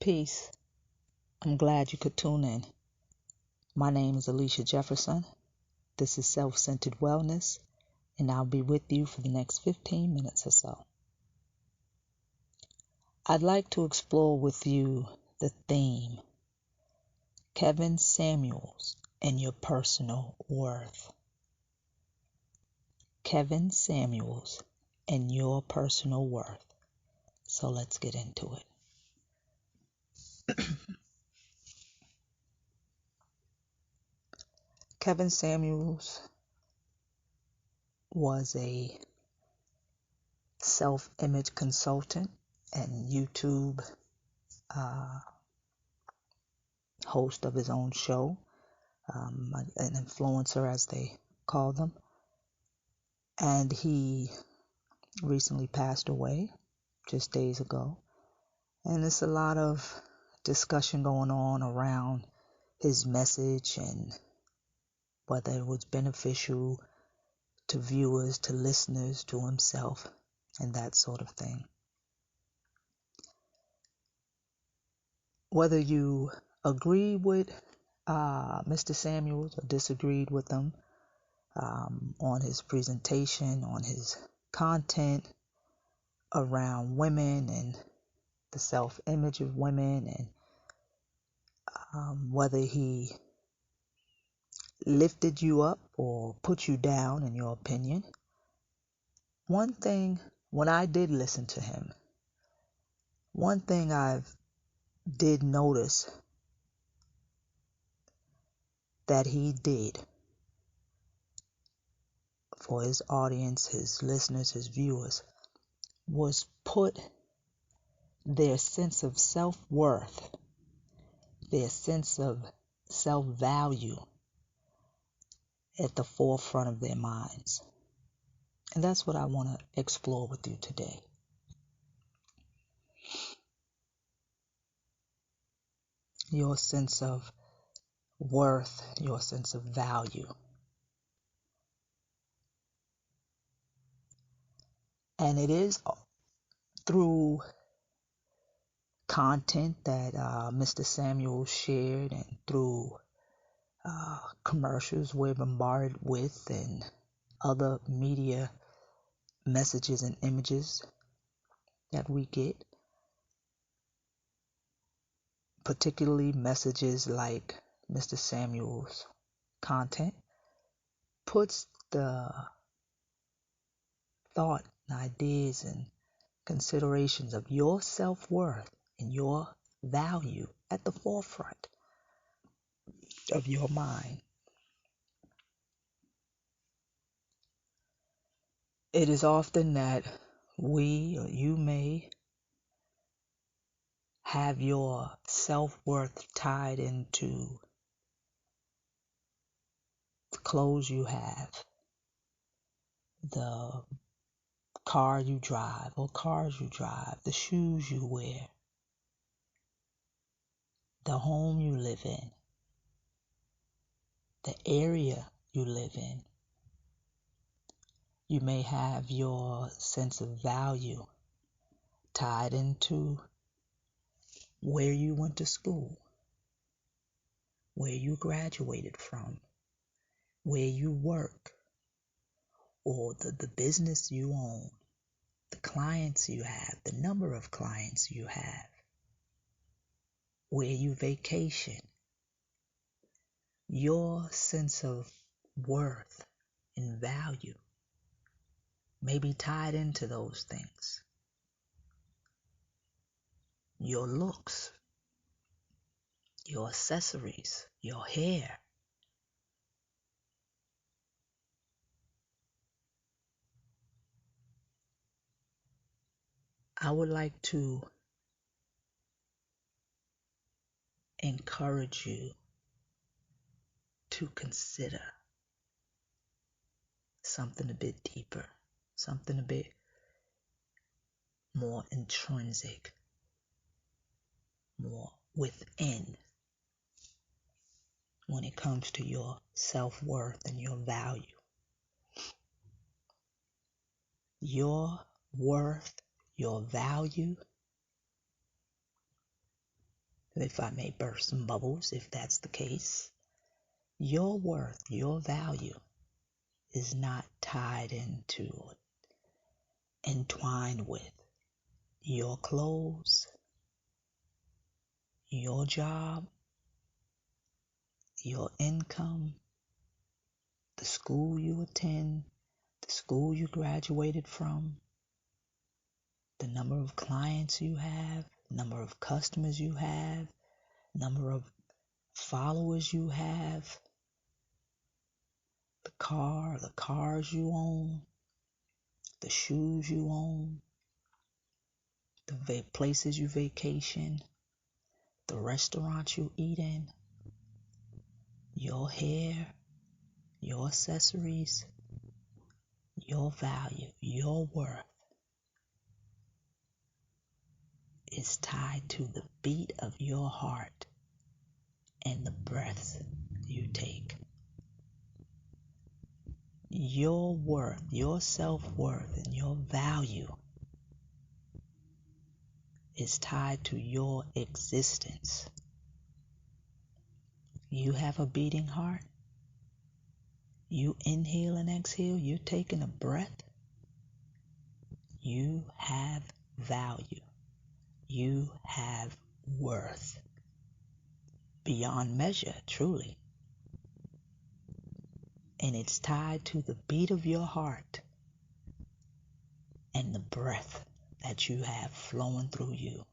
Peace. I'm glad you could tune in. My name is Alicia Jefferson. This is Self-Centered Wellness, and I'll be with you for the next 15 minutes or so. I'd like to explore with you the theme, Kevin Samuels and your personal worth. Kevin Samuels and your personal worth. So let's get into it. Kevin Samuels was a self-image consultant and YouTube host of his own show, an influencer as they call them. And he recently passed away just days ago. And there's a lot of discussion going on around his message and whether it was beneficial to viewers, to listeners, to himself, and that sort of thing. Whether you agree with Mr. Samuels or disagreed with him on his presentation, on his content around women and the self-image of women, and whether he lifted you up or put you down in your opinion. One thing, when I did listen to him, one thing I did notice that he did for his audience, his listeners, his viewers, was put their sense of self-worth, their sense of self-value at the forefront of their minds. And that's what I want to explore with you today. Your sense of worth, your sense of value. And it is through content that Mr. Samuel shared and through commercials we're bombarded with and other media messages and images that we get, particularly messages like Mr. Samuel's content, puts the thought and ideas and considerations of your self-worth and your value at the forefront of your mind. It is often that we or you may have your self-worth tied into the clothes you have, the car you drive or cars you drive, the shoes you wear, the home you live in, the area you live in. You may have your sense of value tied into where you went to school, where you graduated from, where you work, or the business you own, the clients you have, the number of clients you have, where you vacation. Your sense of worth and value may be tied into those things. Your looks, your accessories, your hair. I would like to encourage you to consider something a bit deeper, something a bit more intrinsic, more within when it comes to your self-worth and your value. Your worth, your value if I may burst some bubbles, if that's the case, your worth, your value is not tied into, entwined with your clothes, your job, your income, the school you attend, the school you graduated from, the number of clients you have, number of customers you have, number of followers you have, the cars you own, the shoes you own, the places you vacation, the restaurants you eat in, your hair, your accessories, your value, your worth is tied to the beat of your heart and the breaths you take. Your worth, your self-worth, and your value is tied to your existence. You have a beating heart. You inhale and exhale. You're taking a breath. You have value. You have worth beyond measure, truly. And it's tied to the beat of your heart and the breath that you have flowing through you.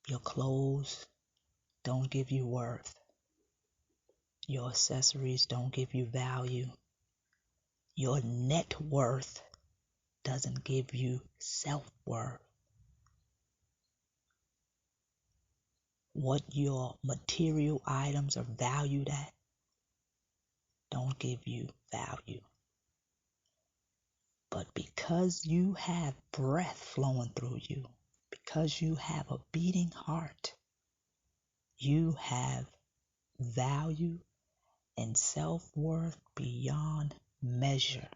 Your clothes don't give you worth. Your accessories don't give you value. Your net worth doesn't give you self-worth. What your material items are valued at don't give you value. But because you have breath flowing through you, because you have a beating heart, you have value and self-worth beyond measure.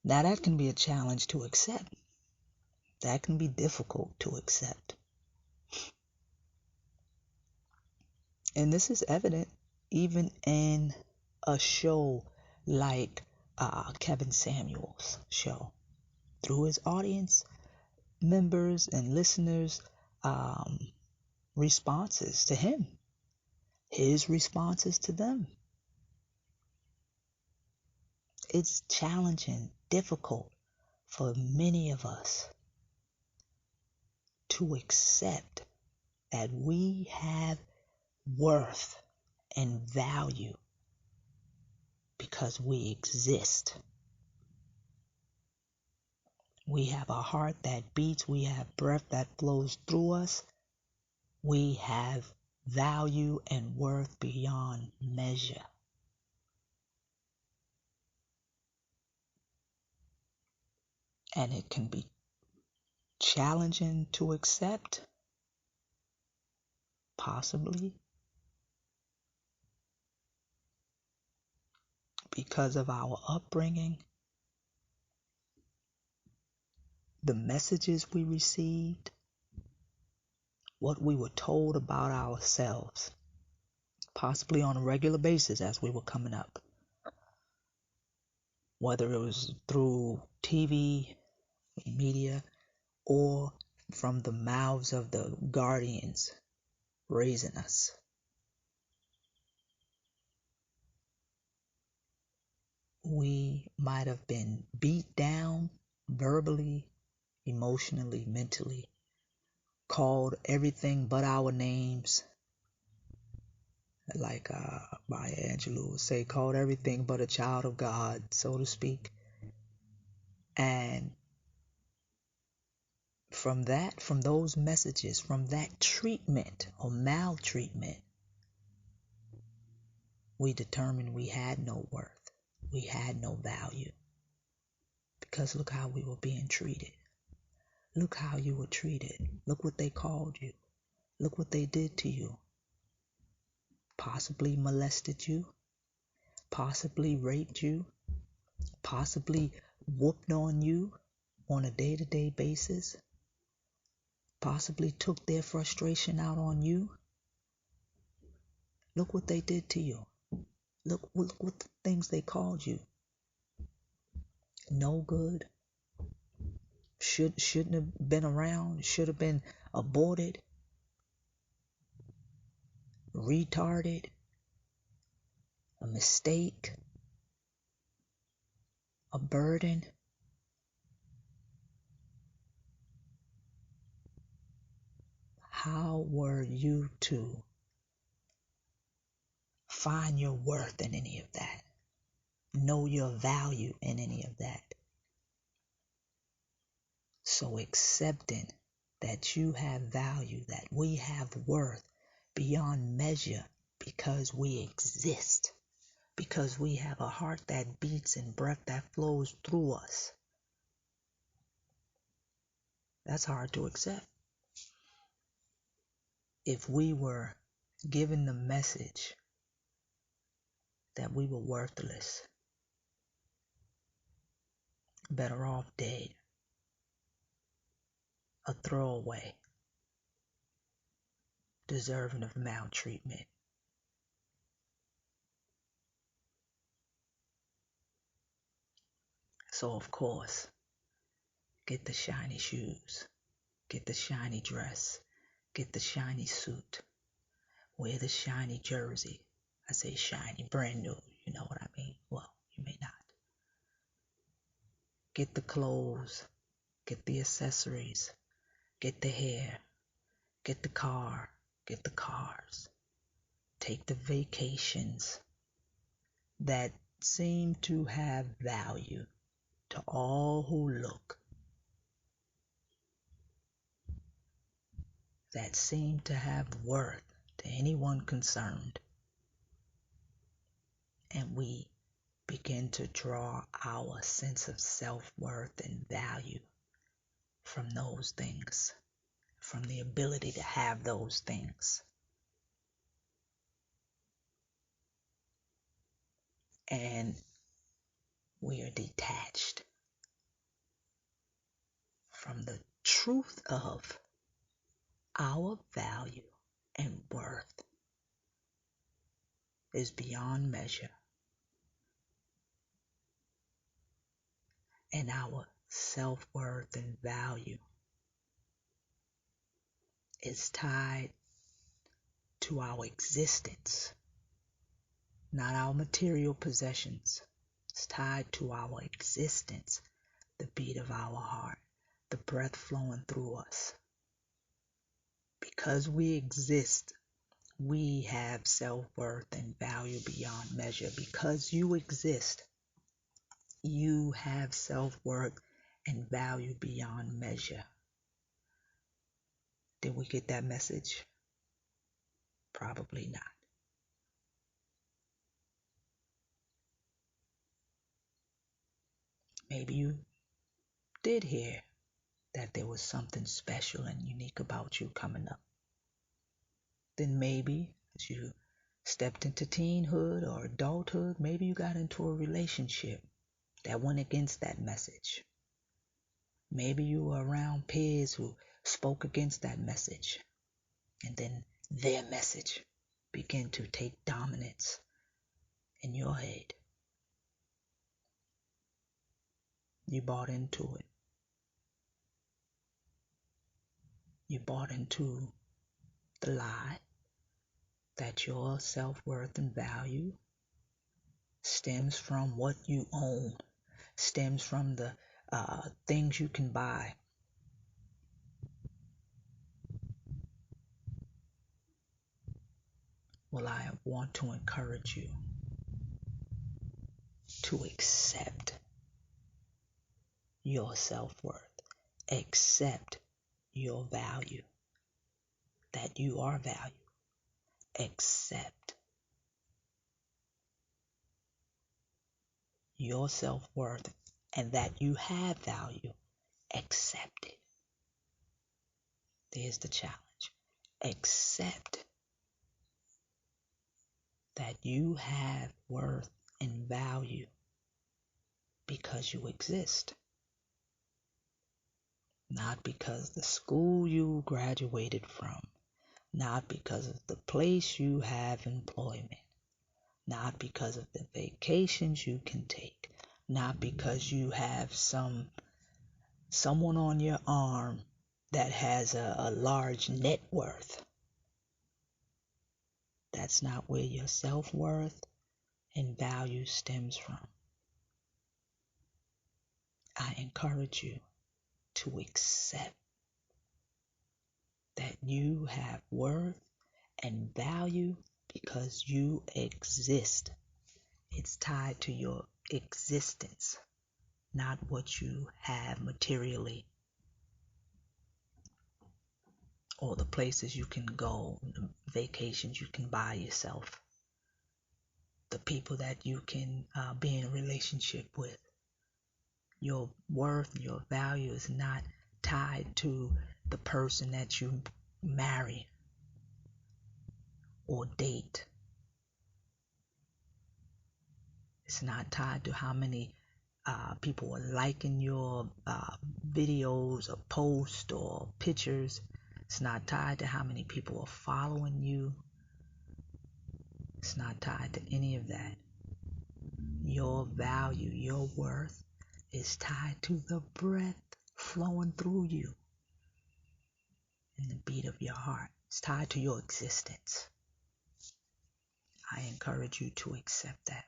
Now that can be a challenge to accept. That can be difficult to accept. And this is evident even in a show like Kevin Samuel's show. Through his audience members and listeners' responses to him, his responses to them. It's challenging, difficult for many of us to accept that we have worth and value because we exist. We have a heart that beats. We have breath that flows through us. We have value and worth beyond measure. And it can be challenging to accept, possibly, because of our upbringing, the messages we received, what we were told about ourselves, possibly on a regular basis as we were coming up. Whether it was through TV, media, or from the mouths of the guardians raising us. We might have been beat down verbally, emotionally, mentally, called everything but our names, like Maya Angelou would say, called everything but a child of God, so to speak. And from those messages, from that treatment or maltreatment, we determined we had no worth, we had no value. Because look how we were being treated. Look how you were treated. Look what they called you. Look what they did to you. Possibly molested you. possibly raped you, possibly whooped on you on a day-to-day basis, possibly took their frustration out on you. Look what they did to you. Look what the things they called you. No good. Shouldn't have been around. Should have been aborted. Retarded. A mistake. A burden. How were you to find your worth in any of that? Know your value in any of that? So accepting that you have value, that we have worth beyond measure because we exist, because we have a heart that beats and breath that flows through us. That's hard to accept. If we were given the message that we were worthless, better off dead, a throwaway, deserving of maltreatment. So of course, get the shiny shoes, get the shiny dress, get the shiny suit, wear the shiny jersey. I say shiny, brand new, you know what I mean? Well, you may not. Get the clothes, get the accessories, get the hair, get the car, get the cars. Take the vacations that seem to have value to all who look, that seem to have worth to anyone concerned. And we begin to draw our sense of self-worth and value from those things, from the ability to have those things. And we are detached from the truth of our value and worth is beyond measure. And our self-worth and value is tied to our existence, not our material possessions. It's tied to our existence, the beat of our heart, the breath flowing through us. Because we exist, we have self-worth and value beyond measure. Because you exist, you have self-worth and value beyond measure. Did we get that message? Probably not. Maybe you did hear that there was something special and unique about you coming up. Then maybe as you stepped into teenhood or adulthood, maybe you got into a relationship that went against that message. Maybe you were around peers who spoke against that message, and then their message began to take dominance in your head. You bought into it. You bought into the lie that your self-worth and value stems from what you own, stems from the things you can buy. Well, I want to encourage you to accept your self-worth, accept your value, that you are valued, accept your self-worth and that you have value, accept it. There's the challenge. Accept that you have worth and value because you exist, not because the school you graduated from, not because of the place you have employment, not because of the vacations you can take, not because you have someone on your arm that has a large net worth. That's not where your self-worth and value stems from. I encourage you to accept that you have worth and value because you exist. It's tied to your existence, not what you have materially or the places you can go, the vacations you can buy yourself, the people that you can be in a relationship with. Your worth, your value is not tied to the person that you marry or date. It's not tied to how many people are liking your videos or posts or pictures. It's not tied to how many people are following you. It's not tied to any of that. Your value, your worth is tied to the breath flowing through you and the beat of your heart. It's tied to your existence. I encourage you to accept that.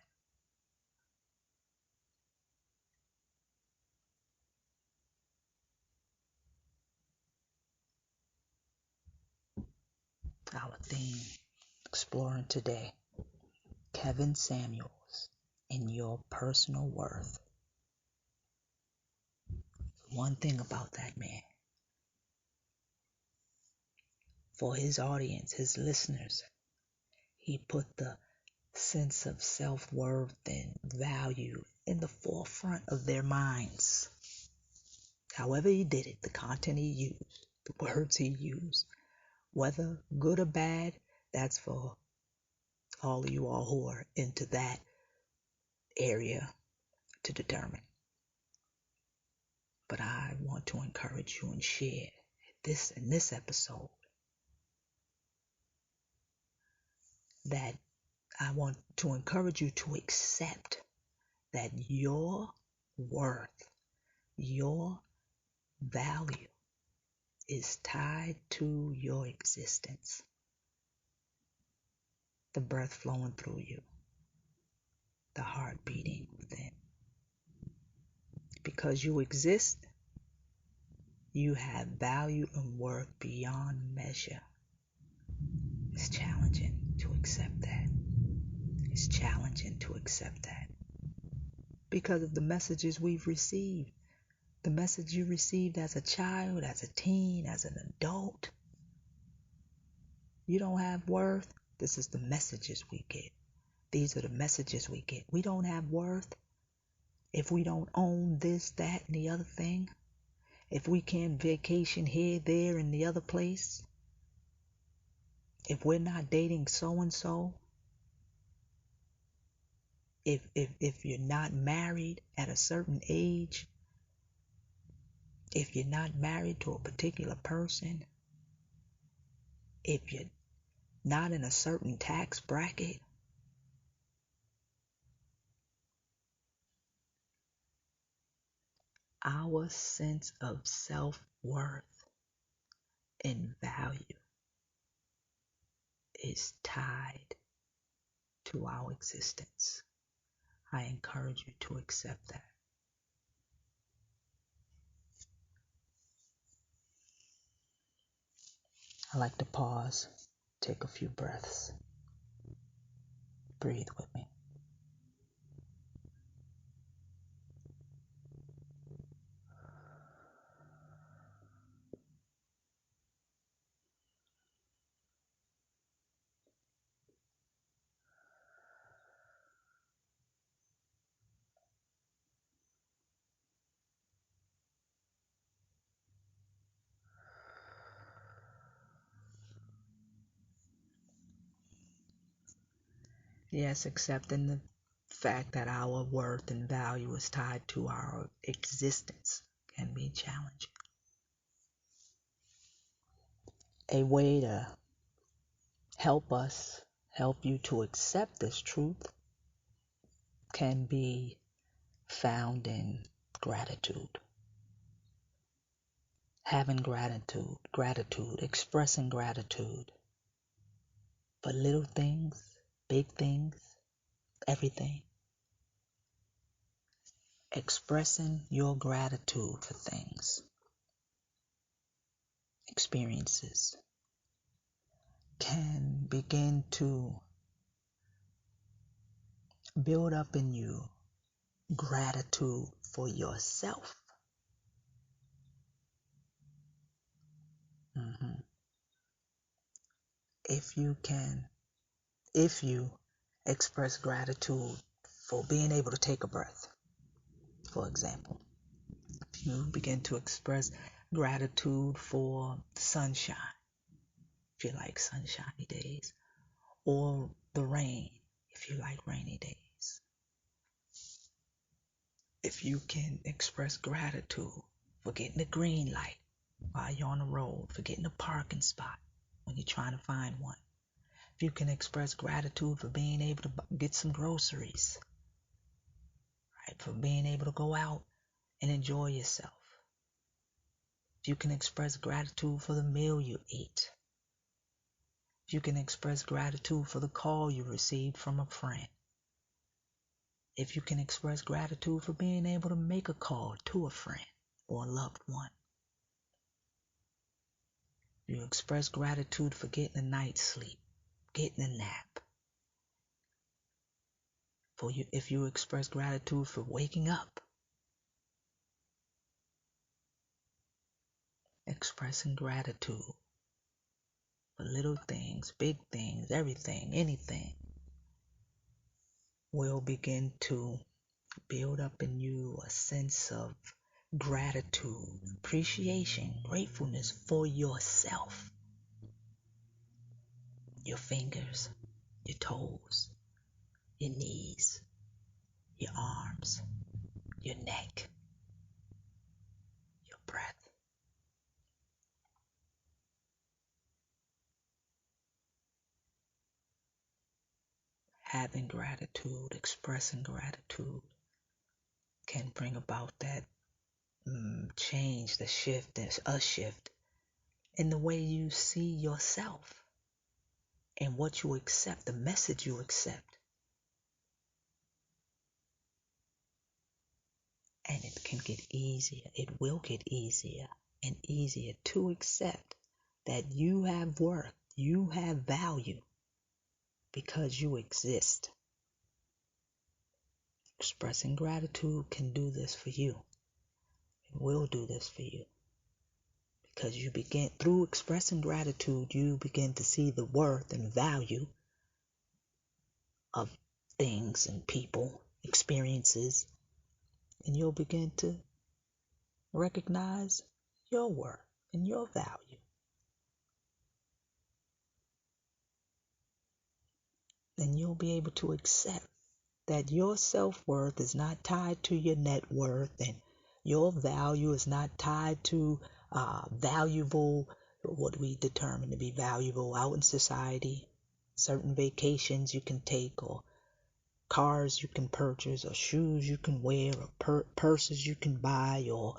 Our theme, exploring today, Kevin Samuels and your personal worth. One thing about that man, for his audience, his listeners, he put the sense of self-worth and value in the forefront of their minds. However he did it, the content he used, the words he used, whether good or bad, that's for all of you all who are into that area to determine. But I want to encourage you and share this in this episode that I want to encourage you to accept that your worth, your value is tied to your existence. The breath flowing through you, the heart beating within. Because you exist, you have value and worth beyond measure. It's challenging to accept that. It's challenging to accept that. Because of the messages we've received. The message you received as a child, as a teen, as an adult. You don't have worth. This is the messages we get. These are the messages we get. We don't have worth if we don't own this, that, and the other thing. If we can't vacation here, there, and the other place. If we're not dating so-and-so. If you're not married at a certain age. If you're not married to a particular person. If you're not in a certain tax bracket. Our sense of self-worth and value is tied to our existence. I encourage you to accept that. I like to pause, take a few breaths, breathe with me. Yes, accepting the fact that our worth and value is tied to our existence can be challenging. A way to help you to accept this truth can be found in gratitude. Having gratitude, expressing gratitude for little things, big things, everything. Expressing your gratitude for things, experiences, can begin to build up in you gratitude for yourself. Mm-hmm. If you express gratitude for being able to take a breath, for example, if you begin to express gratitude for sunshine, if you like sunshiny days, or the rain, if you like rainy days, if you can express gratitude for getting a green light while you're on the road, for getting a parking spot when you're trying to find one, if you can express gratitude for being able to get some groceries, right, for being able to go out and enjoy yourself, if you can express gratitude for the meal you ate, if you can express gratitude for the call you received from a friend, if you can express gratitude for being able to make a call to a friend or a loved one, you express gratitude for getting a night's sleep, getting a nap. If you express gratitude for waking up, expressing gratitude for little things, big things, everything, anything, will begin to build up in you a sense of gratitude, appreciation, gratefulness for yourself. Your fingers, your toes, your knees, your arms, your neck, your breath. Having gratitude, expressing gratitude can bring about that change, the shift, a shift in the way you see yourself and what you accept, the message you accept. And it can get easier, it will get easier and easier to accept that you have worth, you have value because you exist. Expressing gratitude can do this for you. It will do this for you. Because you begin, through expressing gratitude, you begin to see the worth and value of things and people, experiences, and you'll begin to recognize your worth and your value. Then you'll be able to accept that your self-worth is not tied to your net worth, and your value is not tied to valuable, what we determine to be valuable out in society, certain vacations you can take, or cars you can purchase, or shoes you can wear, or purses you can buy, or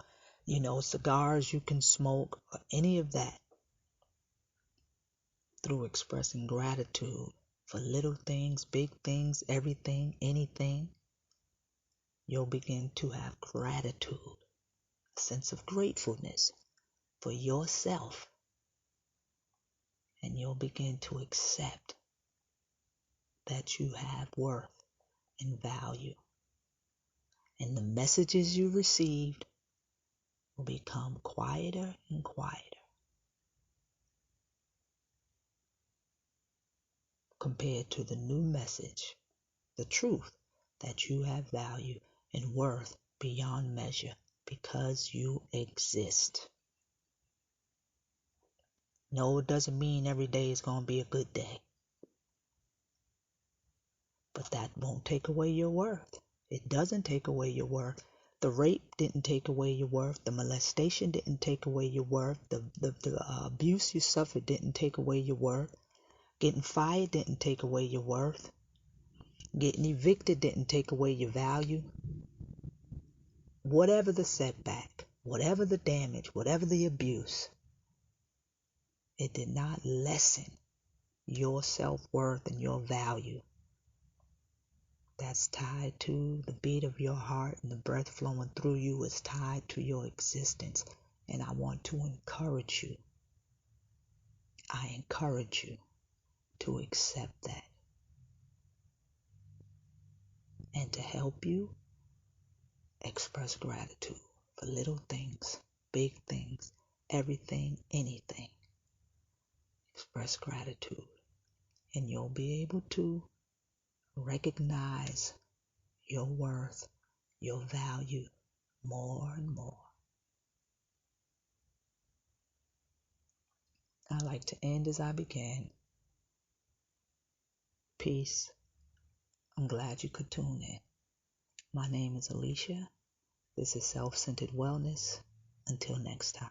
cigars you can smoke, or any of that. Through expressing gratitude for little things, big things, everything, anything, you'll begin to have gratitude, a sense of gratefulness for yourself, and you'll begin to accept that you have worth and value, and the messages you received will become quieter and quieter compared to the new message, the truth that you have value and worth beyond measure because you exist. No, it doesn't mean every day is going to be a good day. But that won't take away your worth. It doesn't take away your worth. The rape didn't take away your worth. The molestation didn't take away your worth. The abuse you suffered didn't take away your worth. Getting fired didn't take away your worth. Getting evicted didn't take away your value. Whatever the setback, whatever the damage, whatever the abuse, it did not lessen your self-worth and your value. That's tied to the beat of your heart, and the breath flowing through you is tied to your existence. And I want to encourage you. I encourage you to accept that. And to help you, express gratitude for little things, big things, everything, anything. Express gratitude. And you'll be able to recognize your worth, your value more and more. I like to end as I began. Peace. I'm glad you could tune in. My name is Alicia. This is Self-Centered Wellness. Until next time.